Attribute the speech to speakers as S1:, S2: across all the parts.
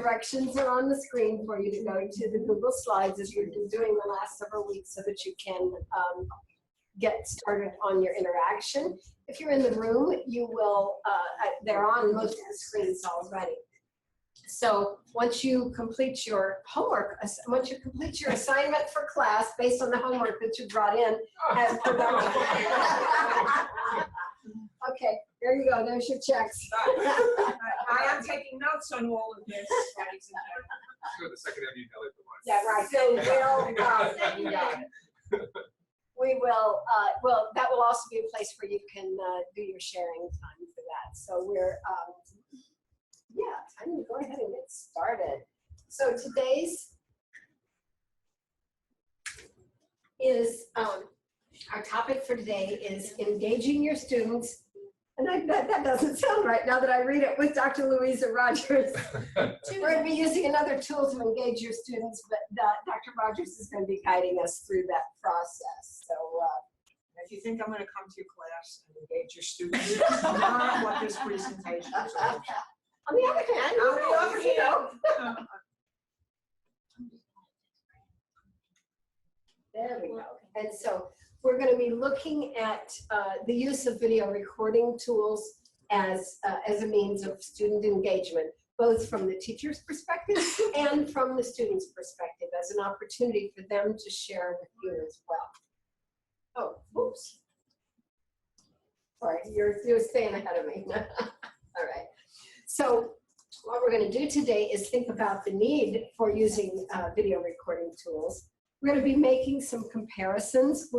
S1: directions are on the screen for you to go to the Google Slides as you've been doing the last several weeks so that you can get started on your interaction. If you're in the room, you will, they're on most of the screens already. So once you complete your homework, once you complete your assignment for class based on the homework that you brought in as production. Okay, there you go, there's your checks.
S2: I am taking notes on all of this.
S3: So the second MU tell it the one.
S1: Yeah, right. So we will, well, that will also be a place where you can do your sharing time for that. So we're, yeah, I'm going to go ahead and get started. So today's is, our topic for today is engaging your students. And that doesn't sound right now that I read it with Dr. Louise Rogers. We're going to be using another tool to engage your students, but Dr. Rogers is going to be guiding us through that process. So
S2: if you think I'm going to come to your class and engage your students, that's not what this presentation is about.
S1: on the other hand, there we go. And so we're going to be looking at the use of video recording tools as a means of student engagement, both from the teacher's perspective and from the student's perspective, as an opportunity for them to share with you as well. Oh, oops. Sorry, you're staying ahead of me. All right. So what we're going to do today is think about the need for using video recording tools. We're going to be making some comparisons,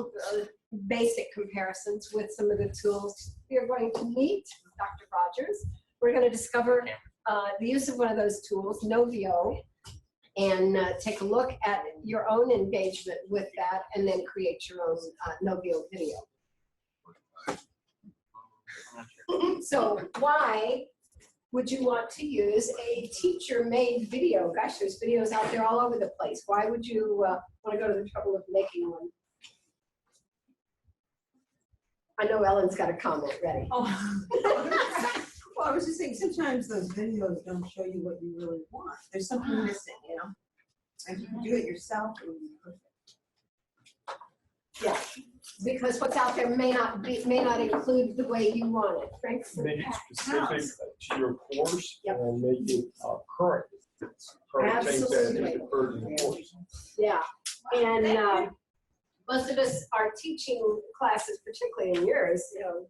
S1: basic comparisons with some of the tools we are going to meet with Dr. Rogers. We're going to discover the use of one of those tools, Novio, and take a look at your own engagement with that and then create your own Novio video. So why would you want to use a teacher-made video? Gosh, there's videos out there all over the place. Why would you want to go to the trouble of making one? I know Ellen's got a comment ready.
S4: Oh. Well, I was just saying, sometimes those videos don't show you what you really want. There's something missing, you know? And if you can do it yourself, it would be perfect.
S1: Yeah, because what's out there may not include the way you want it. Frank?
S5: Make it specific to your course.
S1: Yep.
S5: And make it current. Current things that have occurred in the course.
S1: Yeah, and most of us are teaching classes, particularly in yours, you know,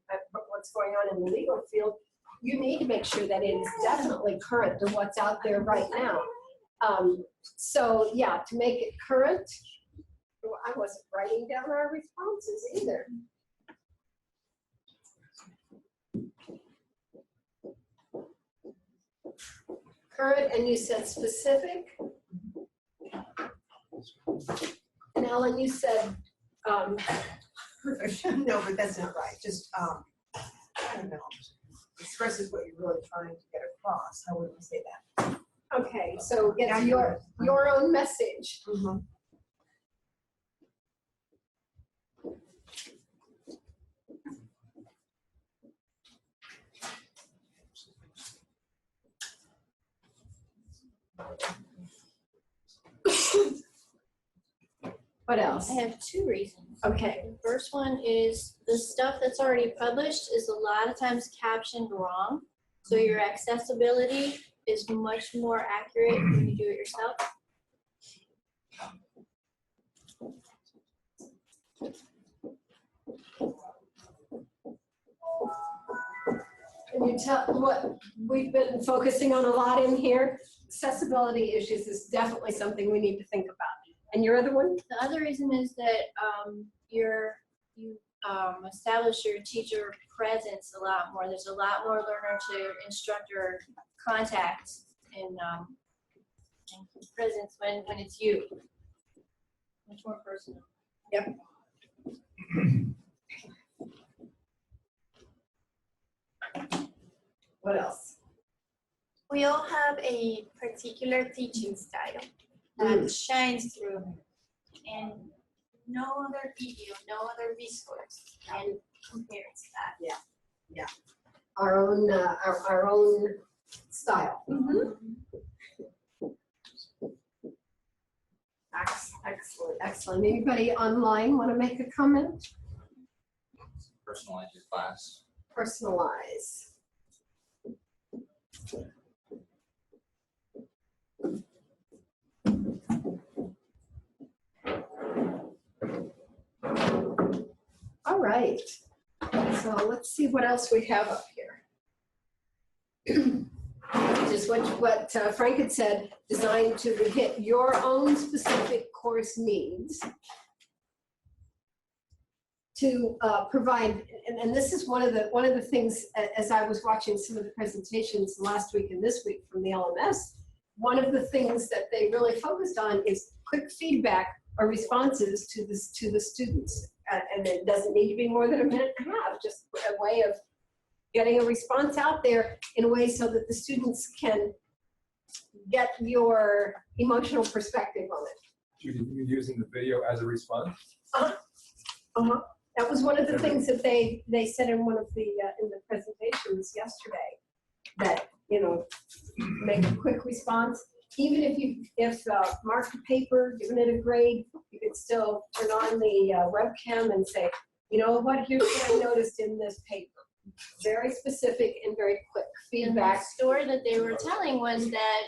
S1: what's going on in the legal field. You need to make sure that it is definitely current to what's out there right now. So yeah, to make it current, I wasn't writing down our responses either. Current, and you said specific. And Ellen, you said
S4: No, but that's not right. Just, I don't know, expresses what you're really trying to get across. How would we say that?
S1: okay, so get your own message.
S4: Mm-hmm.
S1: What else?
S6: I have two reasons.
S1: Okay.
S6: The first one is the stuff that's already published is a lot of times captioned wrong. So your accessibility is much more accurate when you do it yourself.
S1: Can you tell what we've been focusing on a lot in here? Accessibility issues is definitely something we need to think about. And your other one?
S6: The other reason is that you establish your teacher presence a lot more. There's a lot more learner to instructor contact and presence when it's you. Much more personal.
S1: Yep. What else?
S7: We all have a particular teaching style that shines through, and no other video, no other resource can compare to that.
S1: Our own style.
S7: Mm-hmm.
S1: Excellent, excellent. Anybody online want to make a comment?
S8: Personalize your class.
S1: Personalize. All right, so let's see what else we have up here. Just what Frank had said, designed to hit your own specific course needs. To provide, and this is one of the things, as I was watching some of the presentations last week and this week from the LMS, one of the things that they really focused on is quick feedback or responses to the students. And it doesn't need to be more than a minute and a half, just a way of getting a response out there in a way so that the students can get your emotional perspective on it.
S3: Judy, you're using the video as a response?
S1: That was one of the things that they said in one of the in the presentations yesterday, that, you know, make a quick response. Even if marked paper, given it a grade, you could still turn on the webcam and say, you know what, here's what I noticed in this paper. Very specific and very quick feedback.
S6: And the story that they were telling was that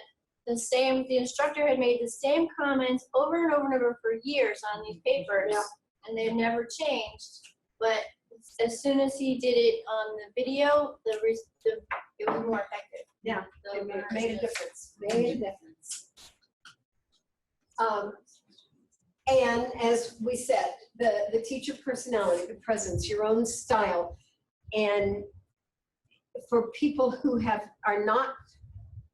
S6: the instructor had made the same comments over and over and over for years on these papers,
S1: Yeah.
S6: and they've never changed. But as soon as he did it on the video, it was more effective.
S1: Yeah,
S6: The
S1: it
S6: learners
S1: made a
S6: just-
S1: difference, made a difference. And as we said, the teacher personality, the presence, your own style. And for people who are not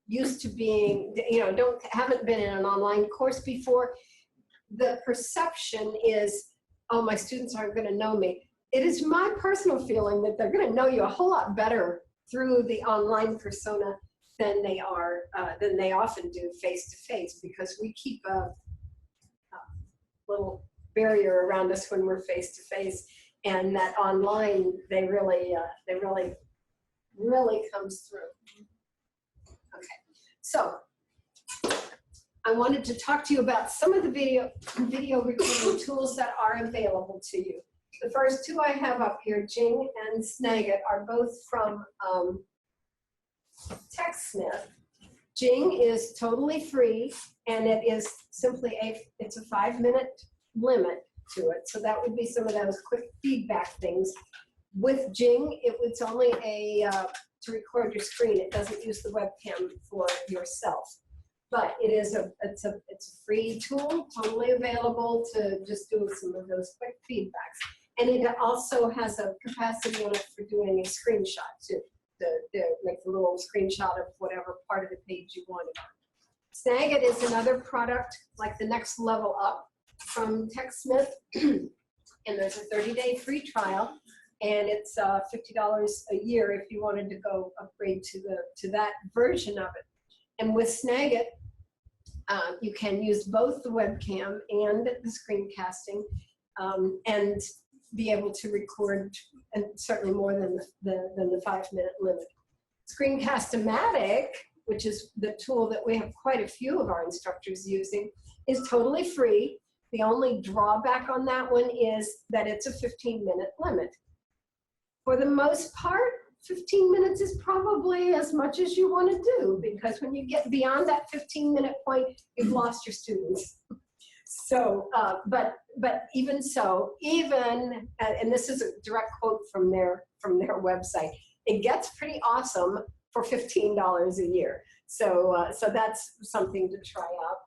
S1: used to being, you know, haven't been in an online course before, the perception is, oh, my students aren't going to know me. It is my personal feeling that they're going to know you a whole lot better through the online persona than they often do face to face, because we keep a little barrier around us when we're face to face, and that online they really comes through. Okay, so I wanted to talk to you about some of the video recording tools that are available to you. The first two I have up here, Jing and Snagit, are both from TechSmith. Jing is totally free, and it is simply it's a 5-minute limit to it. So that would be some of those quick feedback things. With Jing, it's only to record your screen. It doesn't use the webcam for yourself. But it's a free tool, totally available to just do some of those quick feedbacks. And it also has a capacity on it for doing a screenshot too, to make a little screenshot of whatever part of the page you wanted. Snagit is another product, like the next level up from TechSmith, and there's a 30-day free trial, and it's $50 a year if you wanted to go upgrade to that version of it. And with Snagit, you can use both the webcam and the screencasting, and be able to record, and certainly more than the 5-minute limit. Screencast-O-Matic, which is the tool that we have quite a few of our instructors using, is totally free. The only drawback on that one is that it's a 15-minute limit. For the most part, 15 minutes is probably as much as you want to do, because when you get beyond that 15-minute point, you've lost your students. So, but even so, and this is a direct quote from their website, it gets pretty awesome for $15 a year. So, so that's something to try out.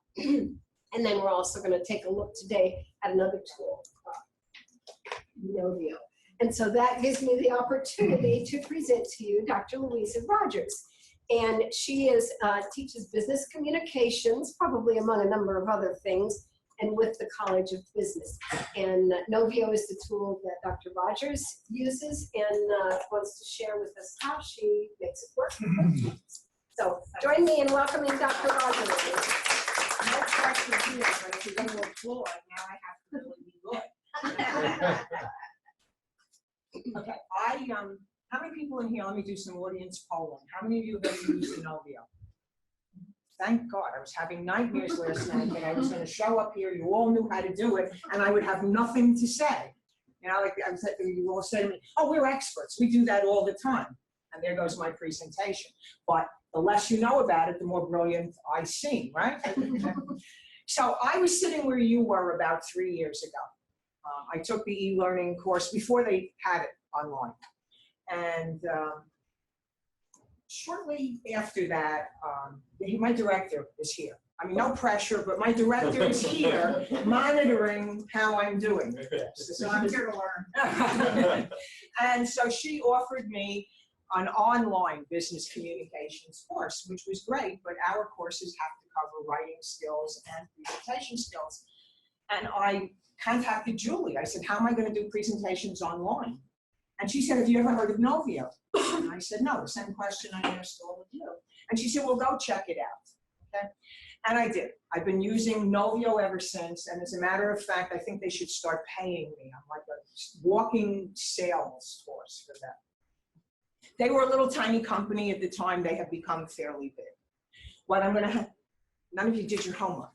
S1: And then we're also going to take a look today at another tool, Novio. And so that gives me the opportunity to present to you Dr. Louise Rogers. And she teaches business communications, probably among a number of other things, and with the College of Business. And Novio is the tool that Dr. Rogers uses, and wants to share with us how she makes it work. So join me in welcoming Dr. Rogers.
S2: That's actually here, but if you're going to applaud, now I have to really be good. Okay, how many people in here, let me do some audience polling. How many of you have ever used Novio? thank God, I was having nightmares last night that I was gonna show up here, you all knew how to do it, and I would have nothing to say. You know, like I said, you all say to me, oh, we're experts, we do that all the time. And there goes my presentation. But the less you know about it, the more brilliant I seem, right? So I was sitting where you were about 3 years ago. I took the e-learning course before they had it online. And shortly after that, my director is here. I mean, no pressure, but my director is here monitoring how I'm doing. So I'm here to learn. And so she offered me an online business communications course, which was great, but our courses have to cover writing skills and presentation skills. And I contacted Julie. I said, how am I going to do presentations online? And she said, have you ever heard of Novio? And I said, no, the same question I asked all of you. And she said, well, go check it out. Okay? And I did. I've been using Novio ever since. And as a matter of fact, I think they should start paying me. I'm like a walking sales force for them. They were a little tiny company at the time. They have become fairly big. What I'm going to have, none of you did your homework.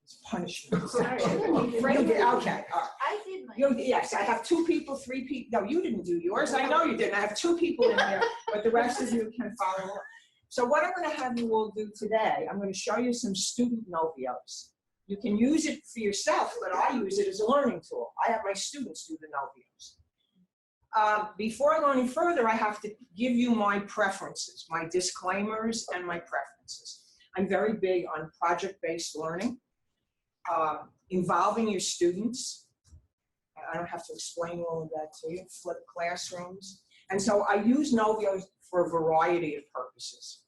S2: It's punishment.
S1: Sorry.
S2: You did, okay, all right.
S6: I did mine.
S2: Yes, I have 2 people, 3 people. No, you didn't do yours. I know you didn't. I have 2 people in there, but the rest of you can follow along. So what I'm going to have you all do today, I'm going to show you some student Novios. You can use it for yourself, but I use it as a learning tool. I have my students do the Novios. Before I go any further, I have to give you my preferences, my disclaimers and my preferences. I'm very big on project-based learning, involving your students. I don't have to explain all of that to you, flip classrooms. And so I use Novio for a variety of purposes.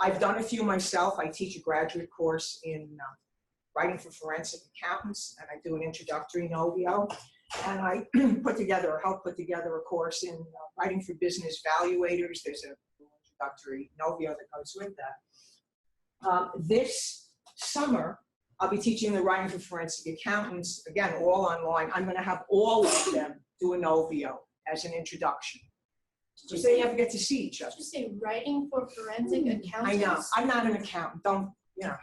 S2: I've done a few myself. I teach a graduate course in writing for forensic accountants, and I do an introductory Novio. And I help put together a course in writing for business evaluators. There's an introductory Novio that goes with that. This summer, I'll be teaching the writing for forensic accountants, again, all online. I'm going to have all of them do a Novio as an introduction. So they never get to see each other.
S6: Did you say writing for forensic accountants?
S2: I know. I'm not an accountant. Don't, you know,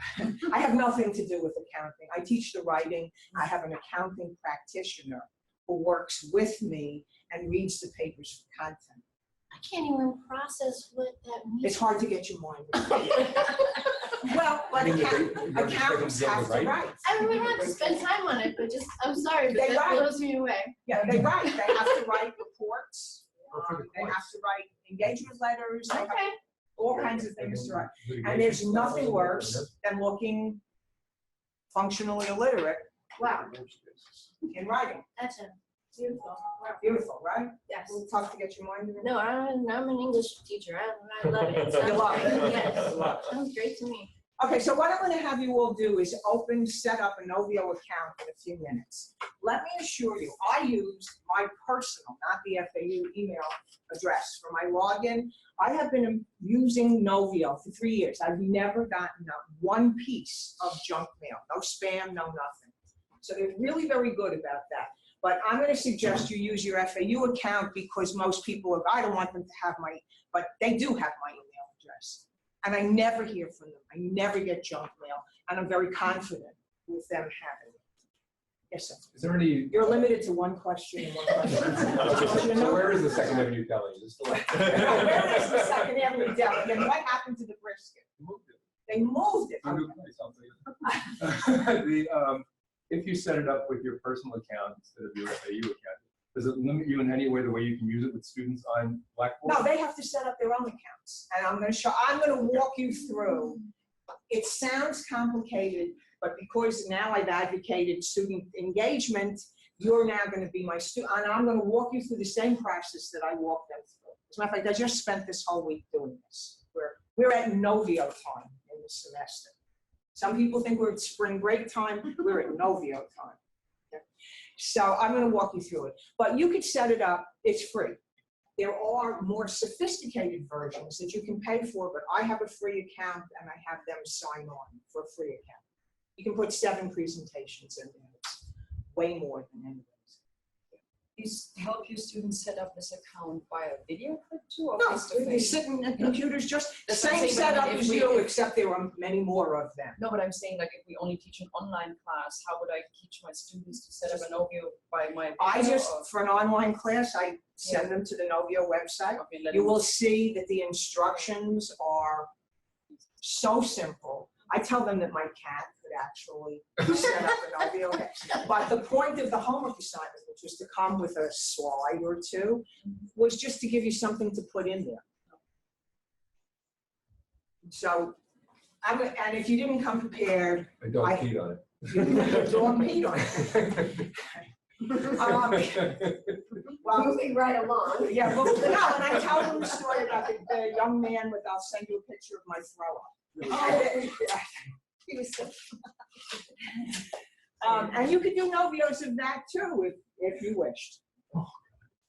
S2: I have nothing to do with accounting. I teach the writing. I have an accounting practitioner who works with me and reads the papers for content.
S6: I can't even process what that means.
S2: It's hard to get your mind around. Well, but accountants have to write.
S6: I mean, we don't have to spend time on it, but just, I'm sorry, but
S2: They
S6: that
S2: write.
S6: blows me away.
S2: Yeah, they write. They have to write reports. They have to write engagement letters. They have
S6: Okay.
S2: all kinds of things to write. And there's nothing worse than looking functionally illiterate
S6: Wow,
S2: in writing.
S6: that's a beautiful. Wow.
S2: Beautiful, right?
S6: Yes.
S2: It's tough to get your mind around.
S6: No, I'm an English teacher. I love it. It sounds
S2: You love it.
S6: great. Yes,
S5: You love
S6: sounds great to me.
S2: Okay, so what I'm going to have you all do is set up a Novio account in a few minutes. Let me assure you, I use my personal, not the FAU email address for my login. I have been using Novio for 3 years. I've never gotten one piece of junk mail, no spam, no nothing. So they're really very good about that. But I'm going to suggest you use your FAU account because most people are, I don't want them to have but they do have my email address. And I never hear from them. I never get junk mail. And I'm very confident with them having it. Yes, sir.
S3: Is there any?
S2: You're limited to one question and one question.
S3: So where is the Second Avenue Deli? Is it still?
S2: Where is the Second Avenue Deli? And what happened to the brisket? They moved it.
S3: I'll do something. If you set it up with your personal account instead of your FAU account, does it limit you in any way the way you can use it with students on Blackboard?
S2: No, they have to set up their own accounts. And I'm going to walk you through. It sounds complicated, but because now I've advocated student engagement, you're now going to be my student. And I'm going to walk you through the same process that I walked them through. As a matter of fact, I just spent this whole week doing this. We're at Novio time in the semester. Some people think we're at spring break time. We're at Novio time. Okay? So I'm going to walk you through it. But you could set it up. It's free. There are more sophisticated versions that you can pay for, but I have a free account and I have them sign on for a free account. You can put 7 presentations in there. It's way more than anybody's.
S9: help you students set up this account via video clip too, or
S2: No,
S9: face to
S2: they
S9: face?
S2: sit in the computers, just the
S9: That's what I'm
S2: same
S9: saying, but
S2: setup
S9: if
S2: as
S9: we-
S2: you, except there are many more of them.
S9: No, but I'm saying like if we only teach an online class, how would I teach my students to set up an Novio by my
S2: I
S9: video,
S2: just,
S9: or-
S2: for an online class, I send them to the Novio website.
S9: Okay, let
S2: You
S9: them-
S2: will see that the instructions are so simple. I tell them that my cat could actually set up an Novio. But the point of the homework assignment, which was to come with a slide or two, was just to give you something to put in there. So, and if you didn't come prepared,
S3: I don't peed on it.
S2: you dog peed on it. Well,
S1: Moving right along.
S2: yeah, well, no, and I tell them the story about the young man with, I'll send you a picture of my throw up. He was so and you could do Novios of that too, if you wished.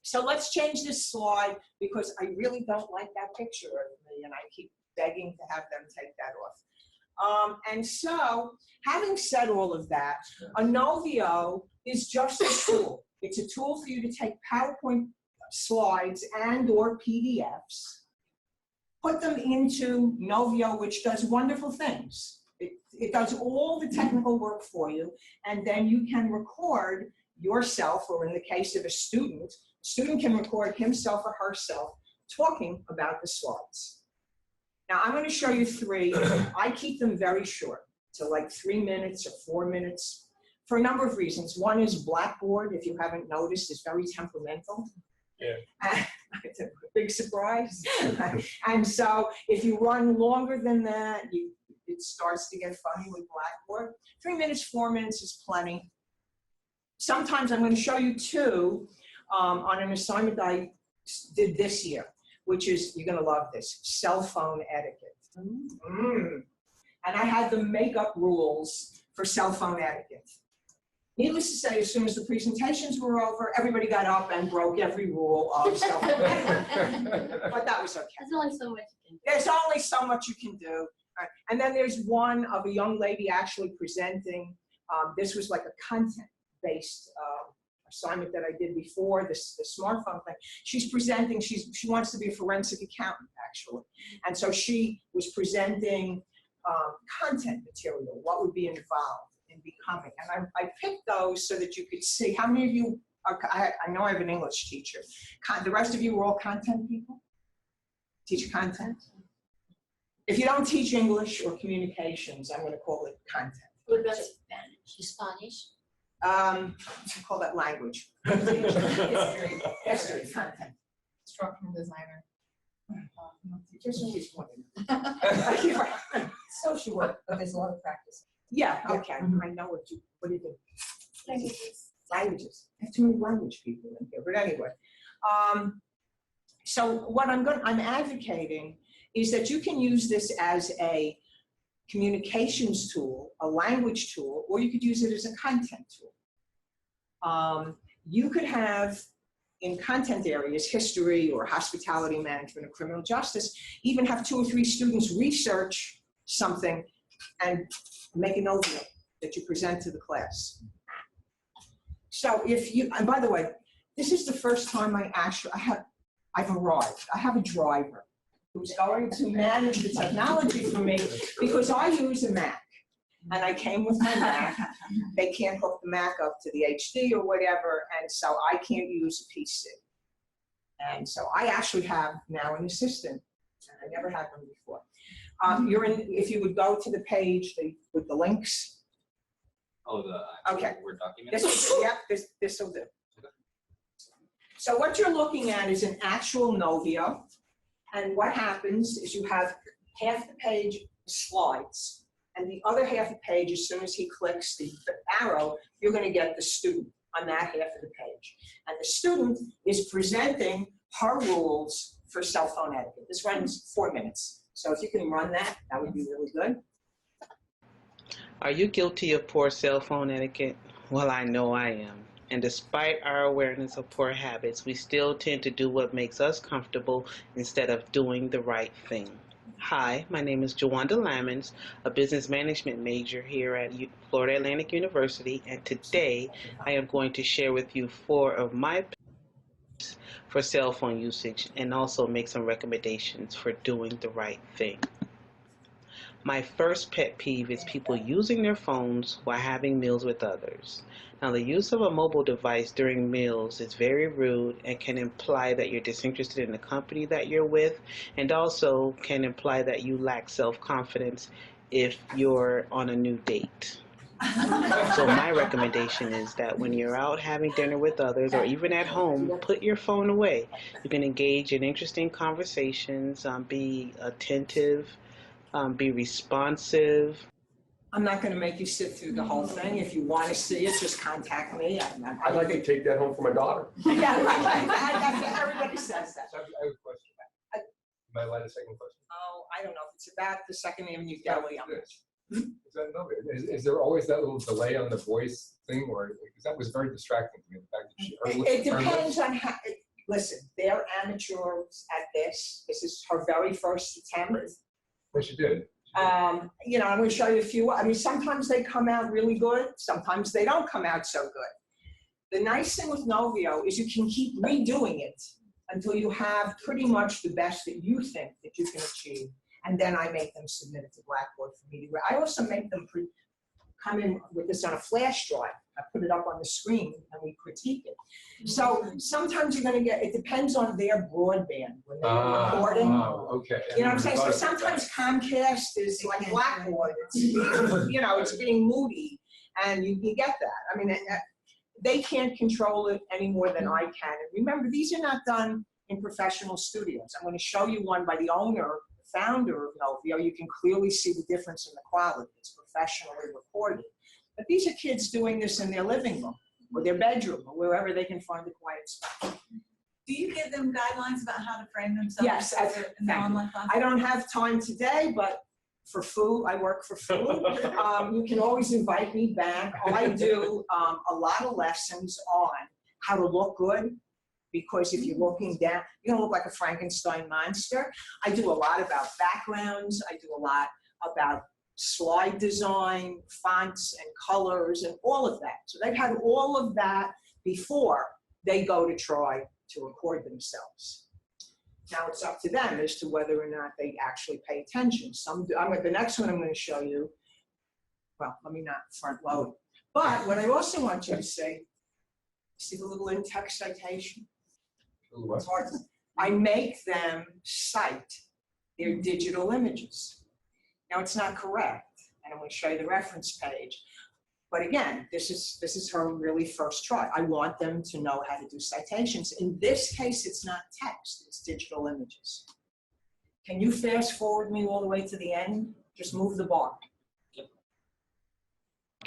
S2: So let's change this slide because I really don't like that picture of me and I keep begging to have them take that off. And so, having said all of that, a Novio is just a tool. It's a tool for you to take PowerPoint slides and or PDFs, put them into Novio, which does wonderful things. It does all the technical work for you, and then you can record yourself, or in the case of a student can record himself or herself talking about the slides. Now, I'm going to show you three. I keep them very short, so like 3 minutes or 4 minutes, for a number of reasons. One is Blackboard, if you haven't noticed, is very temperamental. Yeah. It's a big surprise. And so if you run longer than that, it starts to get funny with Blackboard. 3 minutes, 4 minutes is plenty. Sometimes I'm going to show you two on an assignment that I did this year, which is, you're going to love this, cell phone etiquette. And I had them make up rules for cell phone etiquette. Needless to say, as soon as the presentations were over, everybody got up and broke every rule of cell phone etiquette. But that was okay.
S6: There's only so much you can do.
S2: There's only so much you can do. And then there's one of a young lady actually presenting. This was like a content-based assignment that I did before, the smartphone thing. She's presenting, she wants to be a forensic accountant, actually. And so she was presenting content material, what would be involved in becoming. And I picked those so that you could see how many of you are, I know I have an English teacher. The rest of you are all content people? Teach content? If you don't teach English or communications, I'm going to call it content.
S6: What about Spanish?
S2: Call that language. History, content.
S10: Instructional designer.
S2: There's always one.
S4: Social work, but there's a lot of practice.
S2: Yeah, okay, I know what do you do?
S6: Languages.
S2: Languages. I have too many language people in here, but anyway. So what I'm advocating is that you can use this as a communications tool, a language tool, or you could use it as a content tool. You could have, in content areas, history or hospitality management or criminal justice, even have 2 or 3 students research something and make a Novio that you present to the class. So if you, and by the way, this is the first time I've arrived. I have a driver who's going to manage the technology for me because I use a Mac. And I came with my Mac. They can't hook the Mac up to the HD or whatever, and so I can't use a PC. And so I actually have now an assistant. I never had one before. If you would go to the page with the links.
S8: Oh, the
S2: Okay.
S8: Word document?
S2: This will do. So what you're looking at is an actual Novio. And what happens is you have half the page slides. And the other half of the page, as soon as he clicks the arrow, you're going to get the student on that half of the page. And the student is presenting her rules for cell phone etiquette. This runs 4 minutes. So if you can run that, that would be really good.
S11: Are you guilty of poor cell phone etiquette? Well, I know I am. And despite our awareness of poor habits, we still tend to do what makes us comfortable instead of doing the right thing. Hi, my name is Jawanda Lamons, a business management major here at Florida Atlantic University, and today I am going to share with you 4 of my for cell phone usage and also make some recommendations for doing the right thing. My first pet peeve is people using their phones while having meals with others. Now, the use of a mobile device during meals is very rude and can imply that you're disinterested in the company that you're with, and also can imply that you lack self-confidence if you're on a new date. So my recommendation is that when you're out having dinner with others or even at home, put your phone away. You can engage in interesting conversations, be attentive, be responsive.
S2: I'm not gonna make you sit through the whole thing. If you want to see it, just contact me.
S5: I'd like to take that home for my daughter.
S2: Yeah, right. Everybody says that.
S3: So I have a question. Am I allowed a second question?
S2: Oh, I don't know if it's about the Second Avenue Deli.
S3: Is there always that little delay on the voice thing, or because that was very distracting to me? The fact that
S2: It depends on how. Listen, they're amateurs at this. This is her very first attempt.
S3: Yes, you did.
S2: You know, I'm going to show you a few. I mean, sometimes they come out really good. Sometimes they don't come out so good. The nice thing with Novio is you can keep redoing it until you have pretty much the best that you think that you can achieve. And then I make them submit it to Blackboard for me to read. I also make them come in with this on a flash drive. I put it up on the screen and we critique it. So sometimes you're going to get, it depends on their broadband when they're recording.
S3: Okay.
S2: You know what I'm saying? So sometimes Comcast is like Blackboard. It's, you know, it's being moody and you get that. I mean, they can't control it any more than I can. And remember, these are not done in professional studios. I'm going to show you one by the owner, the founder of Novio. You can clearly see the difference in the quality. It's professionally recorded. But these are kids doing this in their living room or their bedroom or wherever they can find a quiet spot.
S4: Do you give them guidelines about how to frame themselves?
S2: Yes,
S4: in the online class?
S2: I don't have time today, but for food, I work for food. You can always invite me back. I do a lot of lessons on how to look good, because if you're looking down, you don't look like a Frankenstein monster. I do a lot about backgrounds. I do a lot about slide design, fonts and colors and all of that. So they've had all of that before they go to try to record themselves. Now it's up to them as to whether or not they actually pay attention. Some do. The next one I'm going to show you, well, let me not front load. But what I also want you to see the little in-text citation? It's hard to, I make them cite their digital images. Now it's not correct, and I'm going to show you the reference page. But again, this is her really first try. I want them to know how to do citations. In this case, it's not text, it's digital images. Can you fast forward me all the way to the end? Just move the bar.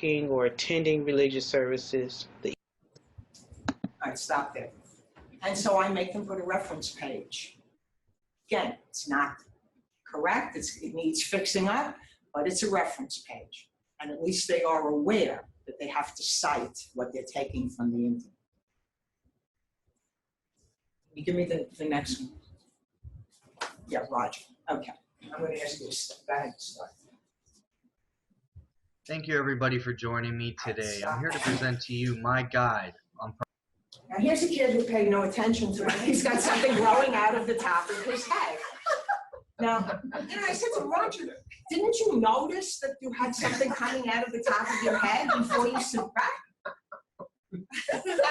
S11: Or attending religious services.
S2: All right, stop there. And so I make them put a reference page. Again, it's not correct, it needs fixing up, but it's a reference page. And at least they are aware that they have to cite what they're taking from the internet. You give me the next one. Yeah, Roger. Okay. I'm going to ask you to step back and start.
S12: Thank you, everybody, for joining me today. I'm here to present to you my guide on.
S2: Now, here's a kid who paid no attention to it. He's got something growing out of the top of his head. Now, I said to Roger, didn't you notice that you had something coming out of the top of your head before you sit back? And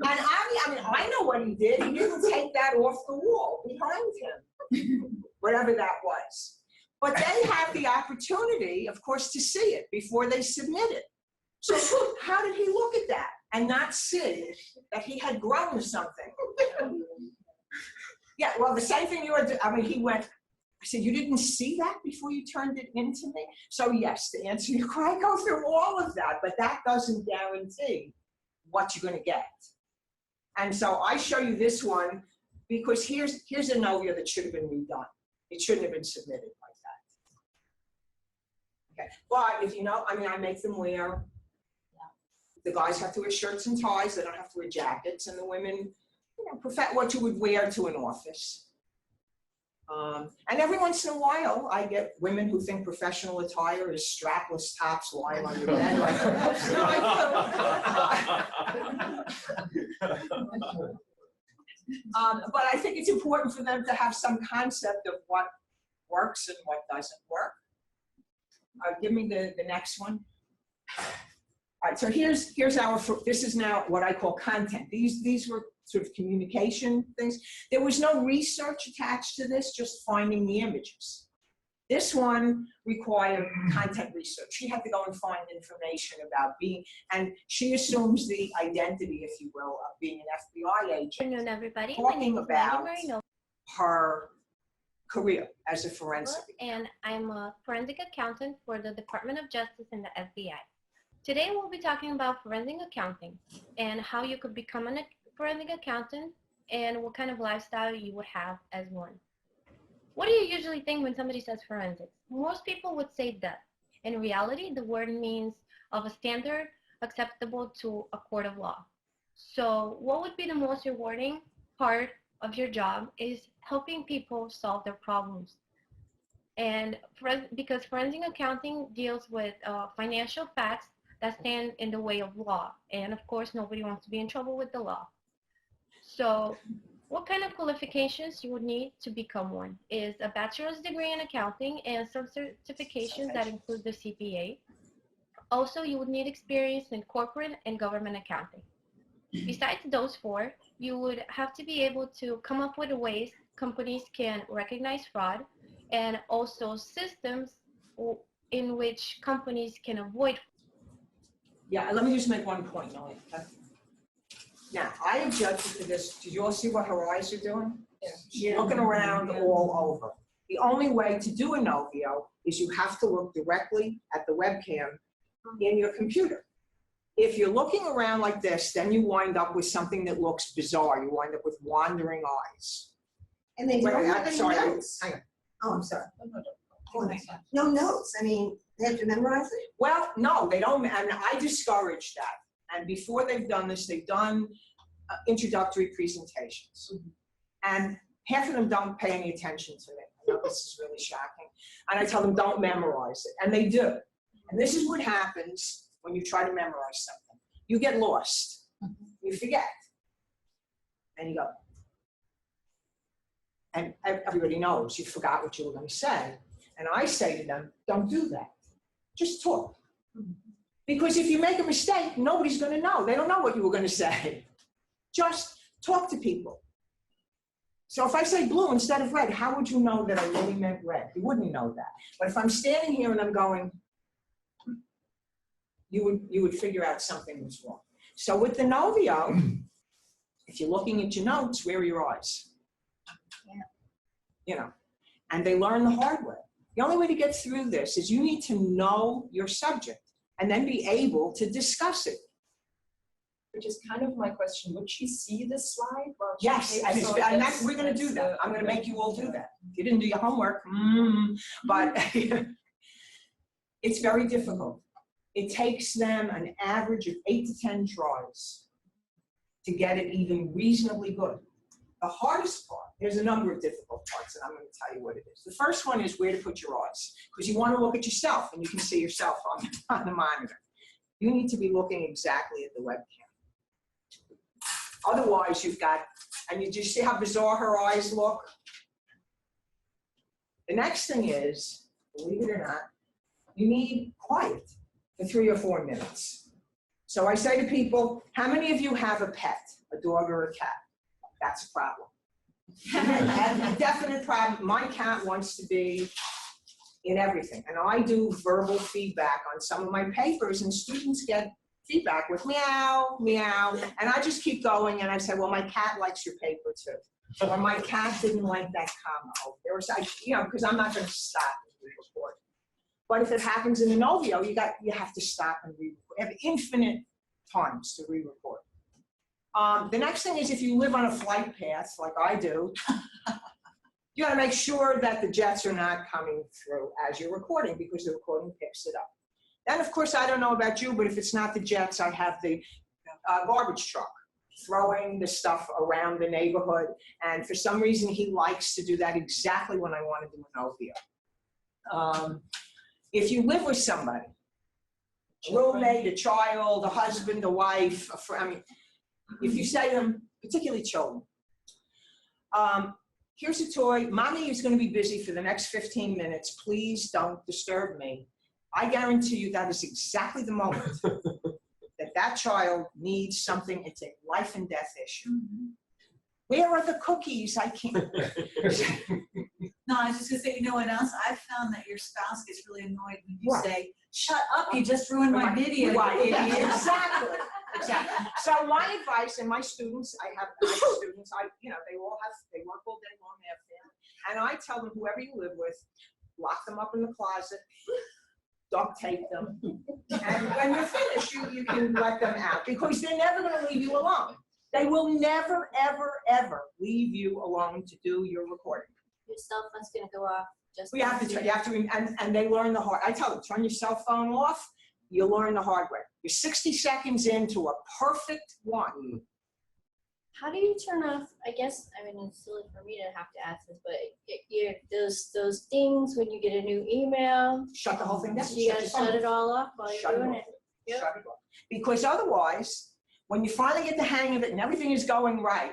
S2: I know what he did. He didn't take that off the wall behind him, whatever that was. But they have the opportunity, of course, to see it before they submit it. So how did he look at that and not see that he had grown something? Yeah, well, the same thing you were doing. I mean, he went, I said, you didn't see that before you turned it into me? So yes, to answer your question, I go through all of that, but that doesn't guarantee what you're going to get. And so I show you this one because here's a Novio that should have been redone. It shouldn't have been submitted like that. Okay, but if you know, I mean, I make them wear, the guys have to wear shirts and ties, they don't have to wear jackets, and the women, you know, what you would wear to an office. And every once in a while, I get women who think professional attire is strapless tops lying on your bed. Like, no, I But I think it's important for them to have some concept of what works and what doesn't work. Give me the next one. All right, so here's this is now what I call content. These were sort of communication things. There was no research attached to this, just finding the images. This one required content research. She had to go and find information about being, and she assumes the identity, if you will, of being an FBI agent.
S13: Good afternoon, everybody.
S2: Talking about
S13: Novio,
S2: her career as a forensic.
S13: and I'm a forensic accountant for the Department of Justice in the FBI. Today we'll be talking about forensic accounting and how you could become a forensic accountant and what kind of lifestyle you would have as one. What do you usually think when somebody says forensics? Most people would say that. In reality, the word means of a standard acceptable to a court of law. So what would be the most rewarding part of your job is helping people solve their problems. And because forensic accounting deals with financial facts that stand in the way of law. And of course, nobody wants to be in trouble with the law. So what kind of qualifications you would need to become one is a bachelor's degree in accounting and some certifications that include the CPA. Also, you would need experience in corporate and government accounting. Besides those four, you would have to be able to come up with ways companies can recognize fraud and also systems in which companies can avoid.
S2: Yeah, let me just make one point, Molly. Now, I objected to this. Did you all see what her eyes are doing? Yeah. She's looking around all over. The only way to do a Novio is you have to look directly at the webcam in your computer. If you're looking around like this, then you wind up with something that looks bizarre. You wind up with wandering eyes.
S4: And they don't have any
S2: sorry,
S4: notes. Oh, I'm sorry. No notes. I mean, they have to memorize it?
S2: Well, no, they don't. And I discourage that. And before they've done this, they've done introductory presentations. And half of them don't pay any attention to me. I know this is really shocking. And I tell them, don't memorize it. And they do. And this is what happens when you try to memorize something. You get lost. You forget. And you go. And everybody knows you forgot what you were going to say. And I say to them, don't do that. Just talk. Because if you make a mistake, nobody's going to know. They don't know what you were going to say. Just talk to people. So if I say blue instead of red, how would you know that I really meant red? You wouldn't know that. But if I'm standing here and I'm going, you would figure out something was wrong. So with the Novio, if you're looking at your notes, where are your eyes? Yeah. You know, and they learn the hard way. The only way to get through this is you need to know your subject and then be able to discuss it.
S9: Which is kind of my question. Would she see this slide? While she
S2: Yes, and we're going to do that. I'm going to make you all do that. If you didn't do your homework, but it's very difficult. It takes them an average of 8 to 10 tries to get it even reasonably good. The hardest part, there's a number of difficult parts, and I'm going to tell you what it is. The first one is where to put your eyes, because you want to look at yourself, and you can see yourself on the monitor. You need to be looking exactly at the webcam. Otherwise, you've got, and you just see how bizarre her eyes look? The next thing is, believe it or not, you need quiet for 3 or 4 minutes. So I say to people, how many of you have a pet, a dog or a cat? That's a problem. A definite problem. My cat wants to be in everything. And I do verbal feedback on some of my papers, and students get feedback with meow, meow. And I just keep going, and I say, well, my cat likes your paper too. Or my cat didn't like that comma over there. You know, because I'm not going to stop and re-record. But if it happens in a Novio, you have to stop and re-record. You have infinite times to re-record. The next thing is if you live on a flight path, like I do, you got to make sure that the jets are not coming through as you're recording, because the recording picks it up. Then, of course, I don't know about you, but if it's not the jets, I have the garbage truck throwing the stuff around the neighborhood. And for some reason, he likes to do that exactly when I want to do an Novio. If you live with somebody, a roommate, a child, a husband, a wife, a friend, I mean, if you say to them, particularly children, Here's a toy. Mommy is going to be busy for the next 15 minutes. Please don't disturb me. I guarantee you that is exactly the moment that child needs something. It's a life and death issue. Where are the cookies? I can't.
S14: No, I was just gonna say, you know what else? I've found that your spouse gets really annoyed when you
S2: What?
S14: say, shut up, you just ruined my video. you
S2: Right,
S14: idiot."
S2: exactly, exactly. So my advice, and my students, I have nice students, they work all day long, they have family. And I tell them, whoever you live with, lock them up in the closet, duct tape them. And when you're finished, you can let them out, because they're never gonna leave you alone. They will never, ever, ever leave you alone to do your recording.
S6: Your cell phone's gonna go off just.
S2: You have to, and they learn the hard. I tell them, turn your cell phone off. You learn the hard way. You're 60 seconds into a perfect one.
S6: How do you turn off, I guess, I mean, it's silly for me to have to ask this, but those things when you get a new email.
S2: Shut the whole thing down.
S6: You gotta shut it all off while you're doing it.
S2: Yep. Shut it off. Because otherwise, when you finally get the hang of it and everything is going right,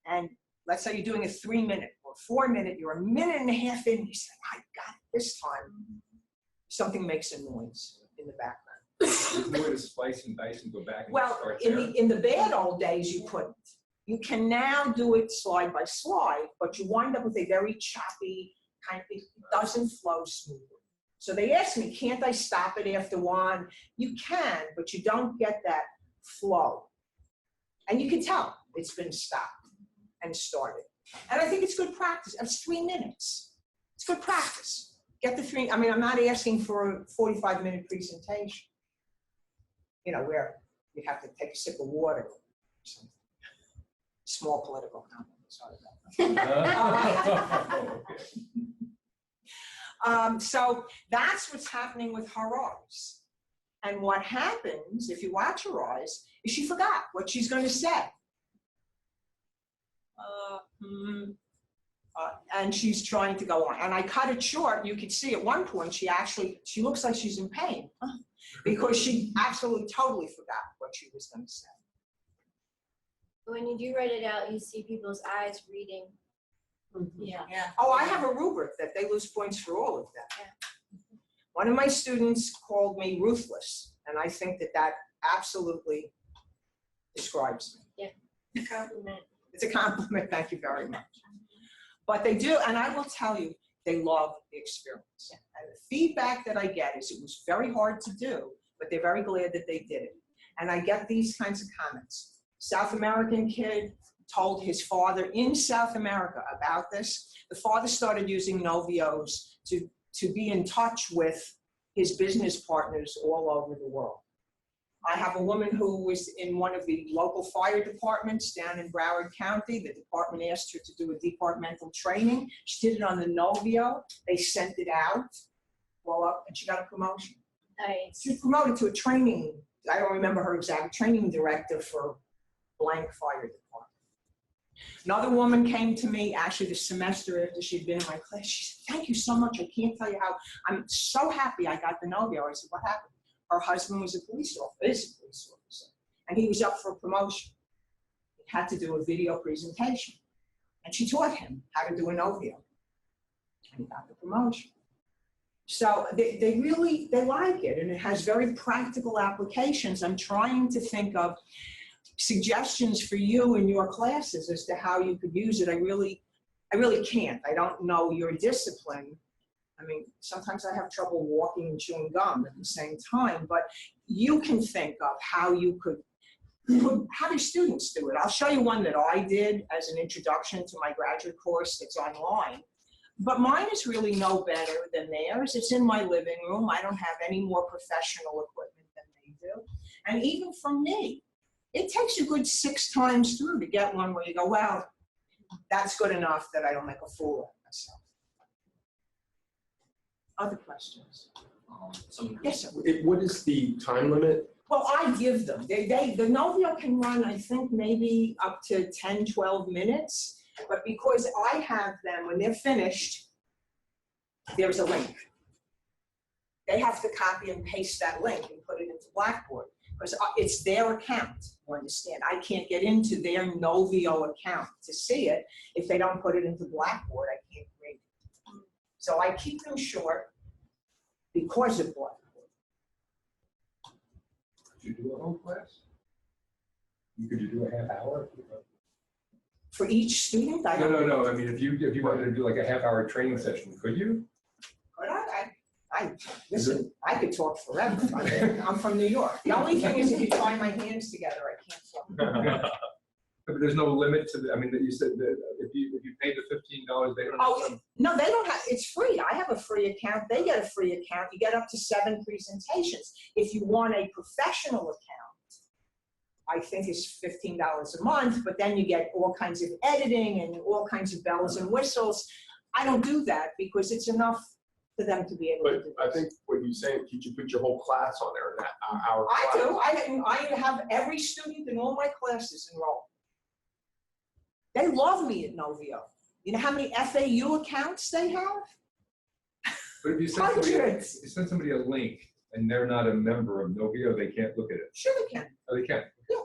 S2: and let's say you're doing a 3-minute or 4-minute, you're a minute and a half in, you say, I got it this time. Something makes a noise in the background.
S3: There's no way to slice and dice and go back and
S2: Well,
S3: start
S2: in the bad old days, you couldn't. You can now do it slide by slide, but you wind up with a very choppy kind of, it doesn't flow smoothly. So they asked me, can't I stop it after one? You can, but you don't get that flow. And you can tell it's been stopped and started. And I think it's good practice. It's 3 minutes. It's good practice. Get the 3, I mean, I'm not asking for a 45-minute presentation, where you have to take a sip of water or something. Small political comment, sorry about that. So that's what's happening with her eyes. And what happens, if you watch her eyes, is she forgot what she's going to say. And she's trying to go on. And I cut it short. You could see at one point, she looks like she's in pain because she absolutely totally forgot what she was going to say.
S6: When you do write it out, you see people's eyes reading. Yeah.
S2: Oh, I have a rubric that they lose points for all of that.
S6: Yeah.
S2: One of my students called me ruthless, and I think that absolutely describes me.
S6: Yeah, compliment.
S2: It's a compliment, thank you very much. But they do, and I will tell you, they love the experience. And the feedback that I get is it was very hard to do, but they're very glad that they did it. And I get these kinds of comments. South American kid told his father in South America about this. The father started using Novios to be in touch with his business partners all over the world. I have a woman who was in one of the local fire departments down in Broward County. The department asked her to do a departmental training. She did it on the Novio. They sent it out, and she got a promotion.
S6: Nice.
S2: She was promoted to a training, I don't remember her exact, training director for blank fire department. Another woman came to me actually the semester after she'd been in my class. She said, thank you so much. I can't tell you how, I'm so happy I got the Novio. I said, what happened? Her husband was a police officer, and he was up for a promotion. He had to do a video presentation, and she taught him how to do a Novio, and he got the promotion. So they like it, and it has very practical applications. I'm trying to think of suggestions for you in your classes as to how you could use it. I really can't. I don't know your discipline. I mean, sometimes I have trouble walking and chewing gum at the same time, but you can think of how you could have your students do it. I'll show you one that I did as an introduction to my graduate course that's online. But mine is really no better than theirs. It's in my living room. I don't have any more professional equipment than they do. And even for me, it takes you a good 6 times through to get one where you go, well, that's good enough that I don't make a fool of myself. Other questions? Yes, sir.
S5: What is the time limit?
S2: Well, I give them. The Novio can run, I think, maybe up to 10, 12 minutes. But because I have them, when they're finished, there's a link. They have to copy and paste that link and put it into Blackboard because it's their account. You understand? I can't get into their Novio account to see it. If they don't put it into Blackboard, I can't read it. So I keep them short because of Blackboard.
S3: Could you do a whole class? Could you do a half hour?
S2: For each student, I
S3: No,
S2: don't.
S3: no, no. I mean, if you wanted to do like a half-hour training session, could you?
S2: But listen, I could talk forever. I'm from New York. The only thing is if you tie my hands together, I can't talk.
S3: But there's no limit to the, I mean, that you said that if you pay the $15, they don't have
S2: Oh,
S3: some.
S2: no, they don't have, it's free. I have a free account. They get a free account. You get up to 7 presentations. If you want a professional account, I think it's $15 a month, but then you get all kinds of editing and all kinds of bells and whistles. I don't do that because it's enough for them to be able to do this.
S5: But I think what you're saying, could you put your whole class on there in that hour class?
S2: I do. I have every student in all my classes enrolled. They love me at Novio. You know how many FAU accounts they have?
S3: But if you send somebody a link and they're not a member of Novio, they can't look at it.
S2: Sure they can.
S3: Oh, they can?
S2: Yeah,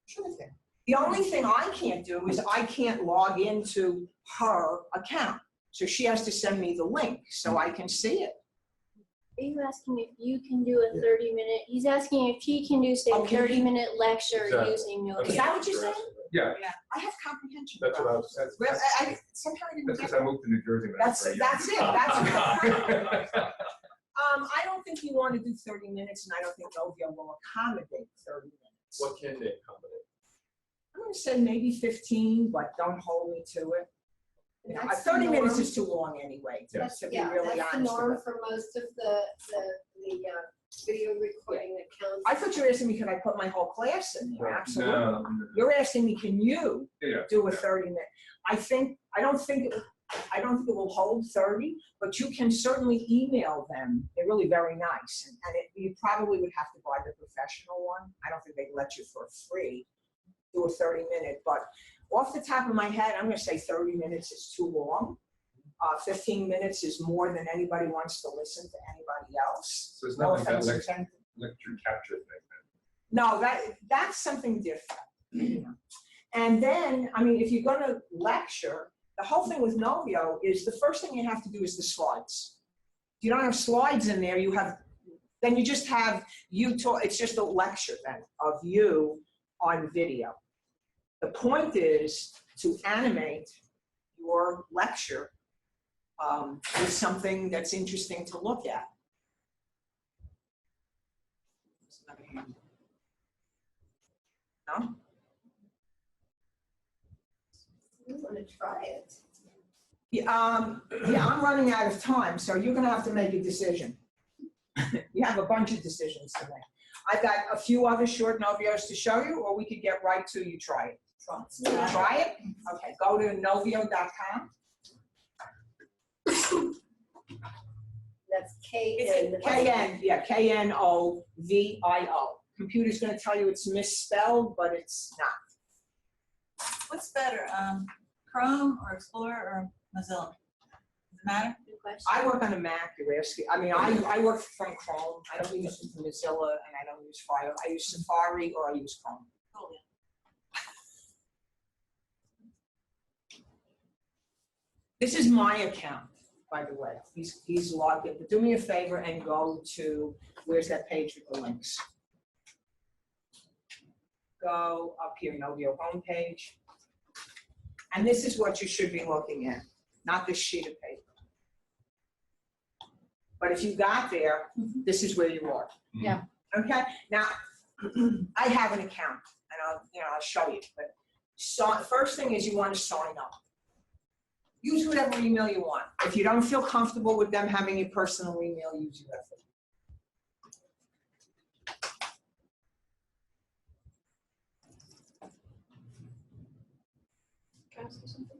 S2: sure they can. The only thing I can't do is I can't log into her account. So she has to send me the link so I can see it.
S6: Are you asking if you can do a 30-minute, he's asking if he can do, say, a 30-minute lecture using Novio.
S2: Is that what you're saying?
S3: Yeah.
S2: I have comprehension.
S5: That's what I was saying.
S2: Well, somehow I didn't
S3: That's
S2: get
S3: because I moved to New Jersey. When I was
S2: That's
S3: very young.
S2: it. I don't think you want to do 30 minutes, and I don't think Novio will accommodate 30 minutes.
S5: What can they accommodate?
S2: I'm going to say maybe 15, but don't hold me to it. You know,
S1: That's the
S2: 30 minutes
S1: norm.
S2: is too long anyway, to be
S1: Yeah,
S2: really
S1: that's the
S2: honest
S1: norm
S2: with you.
S1: for most of the video recording accounts.
S2: I thought you were asking me, can I put my whole class in there? Absolutely.
S3: No.
S2: You're asking me, can you
S3: Yeah.
S2: do a 30-minute? I don't think it will hold 30, but you can certainly email them. They're really very nice. And you probably would have to buy the professional one. I don't think they'd let you for free do a 30-minute, but off the top of my head, I'm going to say 30 minutes is too long. 15 minutes is more than anybody wants to listen to anybody else.
S3: So it's
S2: No
S3: not like that
S2: offense
S3: lecture
S2: intended.
S3: capture thing.
S2: No, that's something different. You know. And then, I mean, if you're going to lecture, the whole thing with Novio is the first thing you have to do is the slides. If you don't have slides in there, then you just have you talk. It's just a lecture then of you on video. The point is to animate your lecture with something that's interesting to look at. No?
S1: You want to try it?
S2: Yeah, I'm running out of time, so you're going to have to make a decision. You have a bunch of decisions to make. I've got a few other short Novios to show you, or we could get right to you try it. Try it? Okay, go to novio.com.
S1: That's K-N.
S2: K-N, yeah, K-N-O-V-I-O. Computer's going to tell you it's misspelled, but it's not.
S14: What's better, Chrome or Explorer or Mozilla? Does it matter?
S6: Good question.
S2: I work on a Mac, you're asking. I mean, I work from Chrome. I don't use Mozilla and I don't use Fire. I use Safari or I use Chrome.
S14: Oh, yeah.
S2: This is my account, by the way. He's logged in. But do me a favor and go to, where's that page with the links? Go up here, Novio homepage. And this is what you should be looking at, not this sheet of paper. But if you got there, this is where you are.
S6: Yeah.
S2: Okay. Now, I have an account, and I'll show you. But first thing is you want to sign up. Use whatever email you want. If you don't feel comfortable with them having a personal email, use your effort.
S6: Can I say something?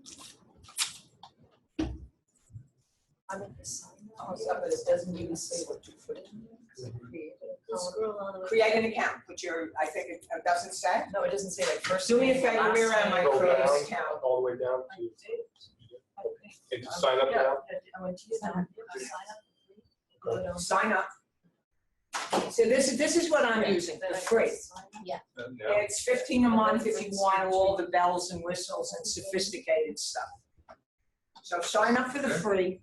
S9: I'm at the sign up, but it doesn't even say what to put in there.
S6: Just scroll all the way.
S2: Create an account. I think it doesn't say.
S9: No, it doesn't say like first.
S2: Do me a
S9: name,
S2: favor,
S9: last
S2: where am I?
S9: name.
S5: Scroll
S2: Create
S5: down,
S2: an account.
S5: all the way down
S9: I
S5: to,
S9: did.
S5: and sign up
S9: Yeah,
S5: now.
S9: I went to sign up. Go down.
S2: Sign up. So this is what I'm using for free.
S1: Yeah.
S2: It's $15 a month if you want all the bells and whistles and sophisticated stuff. So sign up for the free.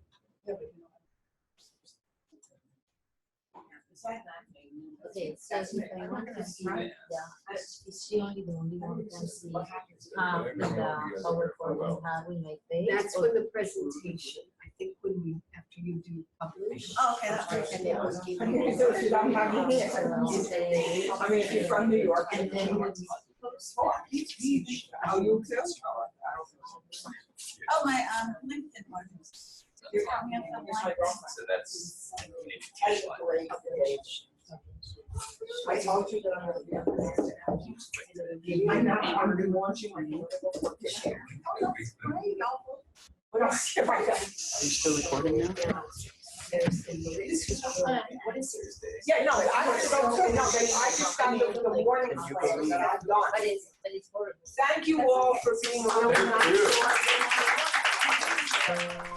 S15: Okay, so if I want to see the description, you only want to see how the PowerPoint and how we make page.
S1: That's for the presentation. I think when you, after you do publish.
S14: Oh, okay, that's right.
S1: And then we'll give
S2: I mean, if you don't have your hands, I mean, if you're from New York.
S15: And then we'll
S2: How you feel?
S14: Oh, my LinkedIn one. You're coming up from one.
S8: So that's.
S2: I told you that I'm gonna be up there. I'm not already watching. What else have I done?
S11: Are you still recording now?
S1: What is yours?
S2: Yeah, no, I just don't, no, I just got the warning flags that I've done.
S15: But it's horrible.
S2: Thank you all for being really nice.